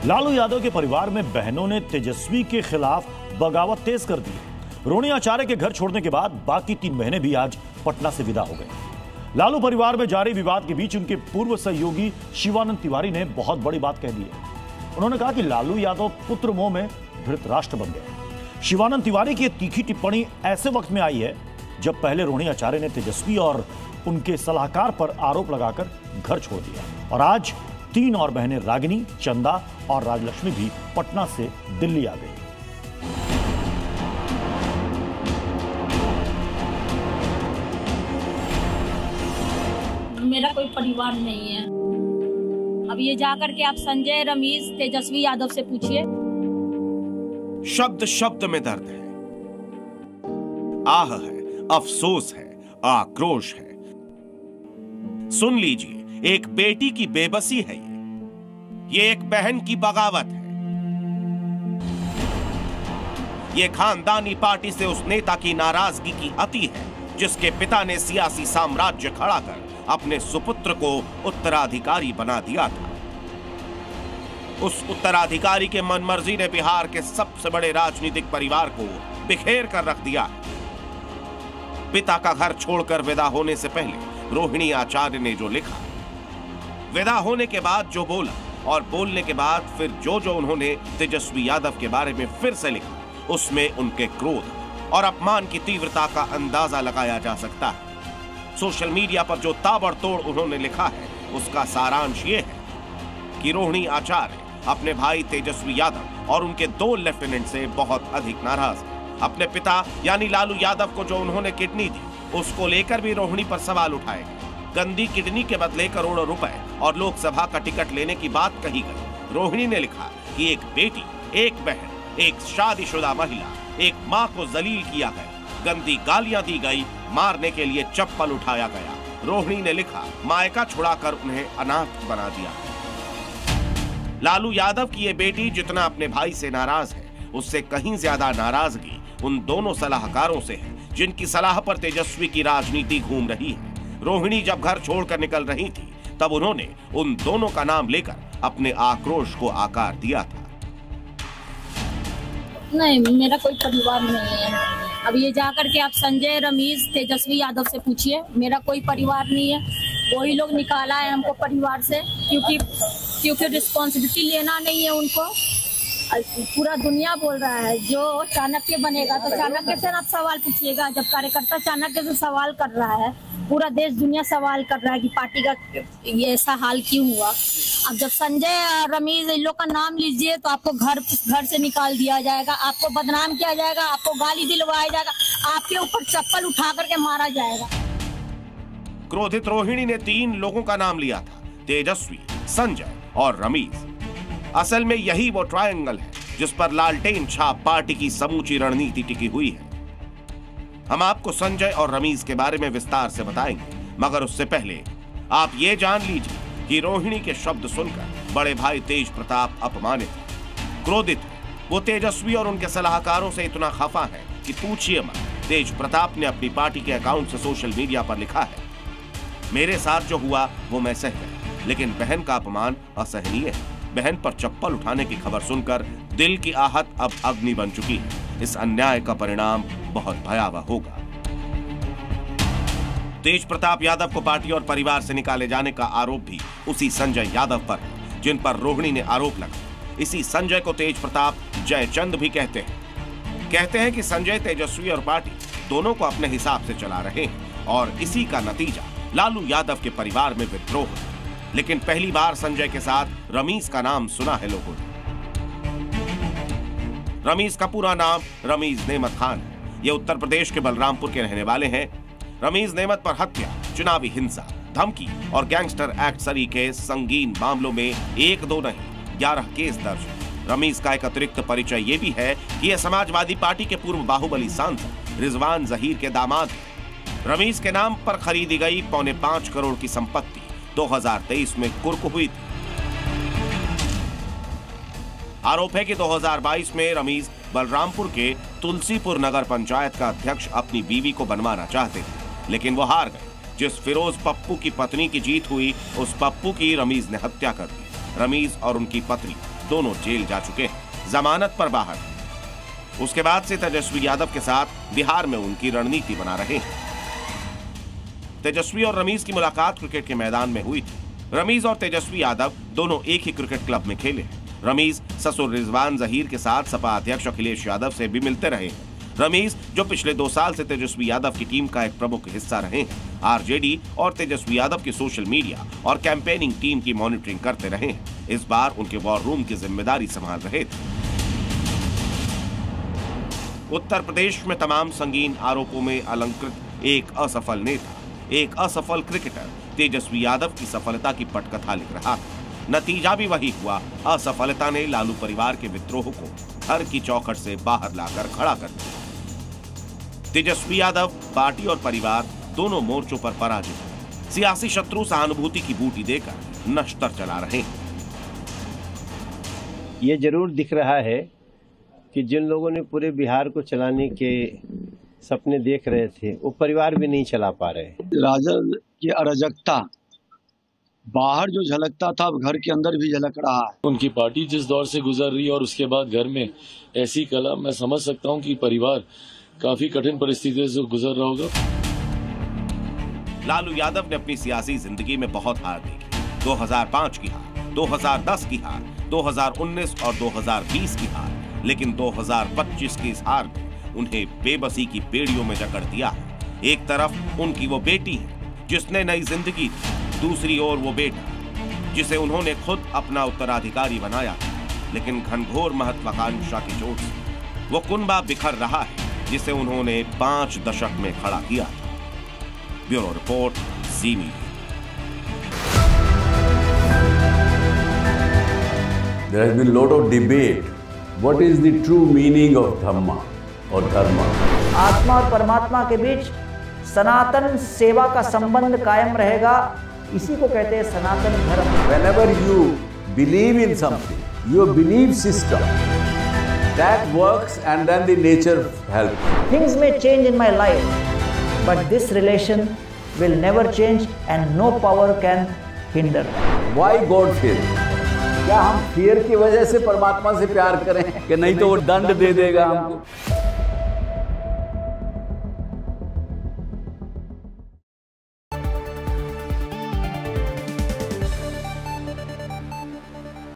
लालू यादव के परिवार में बहनों ने तेजस्वी के खिलाफ बगावत तेज कर दी। रोहिणी आचार्य के घर छोड़ने के बाद बाकी 3 बहनें भी आज पटना से विदा हो गई। लालू परिवार में जारी विवाद के बीच उनके पूर्व सहयोगी शिवानंद तिवारी ने बहुत बड़ी बात कह दी है। उन्होंने कहा कि लालू यादव पुत्र मोह में धृतराष्ट्र बन गए। शिवानंद तिवारी की तीखी टिप्पणी ऐसे वक्त में आई है जब पहले रोहिणी आचार्य ने तेजस्वी और उनके सलाहकार पर आरोप लगाकर घर छोड़ दिया और आज 3 और बहनें रागिनी, चंदा और राजलक्ष्मी भी पटना से दिल्ली आ गई। मेरा कोई परिवार नहीं है। अब ये जाकर के आप संजय, रमेश, तेजस्वी यादव से पूछिए। शब्द शब्द में दर्द है, आह है, अफसोस है, आक्रोश है। सुन लीजिए, एक बेटी की बेबसी है ये एक बहन की बगावत है। ये खानदानी पार्टी से उस नेता की नाराजगी की अति है जिसके पिता ने सियासी साम्राज्य खड़ा कर अपने सुपुत्र को उत्तराधिकारी बना दिया था। उस उत्तराधिकारी के मनमर्जी ने बिहार के सबसे बड़े राजनीतिक परिवार को बिखेर कर रख दिया। पिता का घर छोड़कर विदा होने से पहले रोहिणी आचार्य ने जो लिखा, विदा होने के बाद जो बोला और बोलने के बाद फिर जो उन्होंने तेजस्वी यादव के बारे में फिर से लिखा, उसमें उनके क्रोध और अपमान की तीव्रता का अंदाजा लगाया जा सकता है। सोशल मीडिया पर जो ताबड़तोड़ उन्होंने लिखा है उसका सारांश ये है कि रोहिणी आचार्य अपने भाई तेजस्वी यादव और उनके 2 लेफ्टिनेंट से बहुत अधिक नाराज है। अपने पिता यानी लालू यादव को जो उन्होंने किडनी दी उसको लेकर भी रोहिणी पर सवाल उठाए गए। गंदी किडनी के बदले करोड़ों रुपए और लोकसभा का टिकट लेने की बात कही गई। रोहिणी ने लिखा कि एक बेटी, एक बहन, एक शादीशुदा महिला, एक माँ को जलील किया गया, गंदी गालियां दी गई, मारने के लिए चप्पल उठाया गया। रोहिणी ने लिखा, मायका छुड़ाकर उन्हें अनाथ बना दिया। लालू यादव की ये बेटी जितना अपने भाई से नाराज है, उससे कहीं ज्यादा नाराजगी उन दोनों सलाहकारों से है जिनकी सलाह पर तेजस्वी की राजनीति घूम रही है। रोहिणी जब घर छोड़कर निकल रही थी तब उन्होंने उन दोनों का नाम लेकर अपने आक्रोश को आकार दिया था। नहीं, मेरा कोई परिवार नहीं है। अब ये जाकर के आप संजय, रमेश, तेजस्वी यादव से पूछिए। मेरा कोई परिवार नहीं है। वही लोग निकाला है हमको परिवार से, क्योंकि रिस्पॉन्सिबिलिटी लेना नहीं है उनको। पूरा दुनिया बोल रहा है जो चाणक्य बनेगा तो चाणक्य से आप सवाल पूछिएगा। जब कार्यकर्ता चाणक्य से सवाल कर रहा है, पूरा देश दुनिया सवाल कर रहा है कि पार्टी का ये ऐसा हाल क्यों हुआ। अब जब संजय, रमेश, इन लोग का नाम लीजिए तो आपको घर से निकाल दिया जाएगा, आपको बदनाम किया जाएगा, आपको गाली दिलवाया जाएगा, आपके ऊपर चप्पल उठा करके मारा जाएगा। क्रोधित रोहिणी ने 3 लोगों का नाम लिया था, तेजस्वी, संजय और रमेश। असल में यही वो ट्रायंगल है जिस पर लालटेन छाप पार्टी की समूची रणनीति टिकी हुई है। हम आपको संजय और रमेश के बारे में विस्तार से बताएंगे, मगर उससे पहले आप ये जान लीजिए कि रोहिणी के शब्द सुनकर बड़े भाई तेज प्रताप अपमानित, क्रोधित। वो तेजस्वी और उनके सलाहकारों से इतना खफा है कि पूछिए मत। तेज प्रताप ने अपनी पार्टी के अकाउंट से सोशल मीडिया पर लिखा है, मेरे साथ जो हुआ वो मैं सह गया, लेकिन बहन का अपमान असहनीय है। बहन पर चप्पल उठाने की खबर सुनकर दिल की आहत अब अग्नि बन चुकी है। इस अन्याय का परिणाम बहुत भयावह होगा। तेज प्रताप यादव को पार्टी और परिवार से निकाले जाने का आरोप भी उसी संजय यादव पर है जिन पर रोहिणी ने आरोप लगाया। इसी संजय को तेज प्रताप जयचंद भी कहते हैं कि संजय, तेजस्वी और पार्टी दोनों को अपने हिसाब से चला रहे हैं और इसी का नतीजा लालू यादव के परिवार में विद्रोह है। लेकिन पहली बार संजय के साथ रमेश का नाम सुना है लोगों ने। रमेश का पूरा नाम रमेश नेमत खान है। ये उत्तर प्रदेश के बलरामपुर के रहने वाले हैं। रमेश नेमत पर हत्या, चुनावी हिंसा, धमकी और गैंगस्टर एक्ट सरीखे संगीन मामलों में 1-2 नहीं 11 केस दर्ज है। रमेश का एक अतिरिक्त परिचय ये भी है कि यह समाजवादी पार्टी के पूर्व बाहुबली सांसद रिजवान जहीर के दामाद हैं। रमेश के नाम पर खरीदी गई 5.25 करोड़ की संपत्ति 2023 में कुर्क हुई थी। आरोप है कि 2022 में रमेश बलरामपुर के तुलसीपुर नगर पंचायत का अध्यक्ष अपनी बीवी को बनवाना चाहते थे, लेकिन वो हार गए। जिस फिरोज पप्पू की पत्नी की जीत हुई, उस पप्पू की रमेश ने हत्या कर दी। रमेश और उनकी पत्नी दोनों जेल जा चुके हैं, जमानत पर बाहर। उसके बाद से तेजस्वी यादव के साथ बिहार में उनकी रणनीति बना रहे हैं। तेजस्वी और रमीज की मुलाकात क्रिकेट के मैदान में हुई थी। रमीज और तेजस्वी यादव दोनों एक ही क्रिकेट क्लब में खेले। रमीज ससुर रिजवान जहीर के साथ सपा अध्यक्ष अखिलेश यादव से भी मिलते रहे हैं। रमीज जो पिछले 2 साल से तेजस्वी यादव की टीम का एक प्रमुख हिस्सा रहे हैं, आरजेडी और तेजस्वी यादव की सोशल मीडिया और कैंपेनिंग टीम की मॉनिटरिंग करते रहे हैं। इस बार उनके वॉर रूम की जिम्मेदारी संभाल रहे थे। उत्तर प्रदेश में तमाम संगीन आरोपों में अलंकृत एक असफल नेता, एक असफल क्रिकेटर तेजस्वी यादव की सफलता की पटकथा लिख रहा है। नतीजा भी वही हुआ। असफलता ने लालू परिवार के विद्रोह को घर की चौखट से बाहर लाकर खड़ा कर दिया। तेजस्वी यादव पार्टी और परिवार दोनों मोर्चों पर पराजित हैं। सियासी शत्रु सहानुभूति की बूटी देकर नश्तर चला रहे हैं। ये जरूर दिख रहा है कि जिन लोगों ने पूरे बिहार को चलाने के सपने देख रहे थे, वो परिवार भी नहीं चला पा रहे। राजद की अराजकता बाहर जो झलकता था, अब घर के अंदर भी झलक रहा है। उनकी पार्टी जिस दौर से गुजर रही है और उसके बाद घर में ऐसी कला, मैं समझ सकता हूं कि परिवार काफी कठिन परिस्थितियों से गुजर रहा होगा। लालू यादव ने अपनी सियासी जिंदगी में बहुत हार देखी। 2005 की हार, 2010 की हार, 2019 और 2020 की हार, लेकिन 2025 की इस हार ने उन्हें बेबसी की बेड़ियों में जकड़ दिया है। एक तरफ उनकी वो बेटी है जिसने नई जिंदगी दी, दूसरी ओर वो बेटा जिसे उन्होंने खुद अपना उत्तराधिकारी बनाया, लेकिन घनघोर महत्वाकांक्षा की चोट से वो कुनबा बिखर रहा है जिसे उन्होंने 5 दशक में खड़ा किया था। Bureau report, Zee Media. There has been a lot of debate. What is the true meaning of Dhamma or Dharma? आत्मा और परमात्मा के बीच सनातन सेवा का संबंध कायम रहेगा, इसी को कहते हैं सनातन धर्म। Whenever you believe in something, your belief system that works, and then the nature helps. Things may change in my life, but this relation will never change and no power can hinder that. Why God fear? क्या हम fear की वजह से परमात्मा से प्यार करें कि नहीं तो वो दंड दे देगा हमको?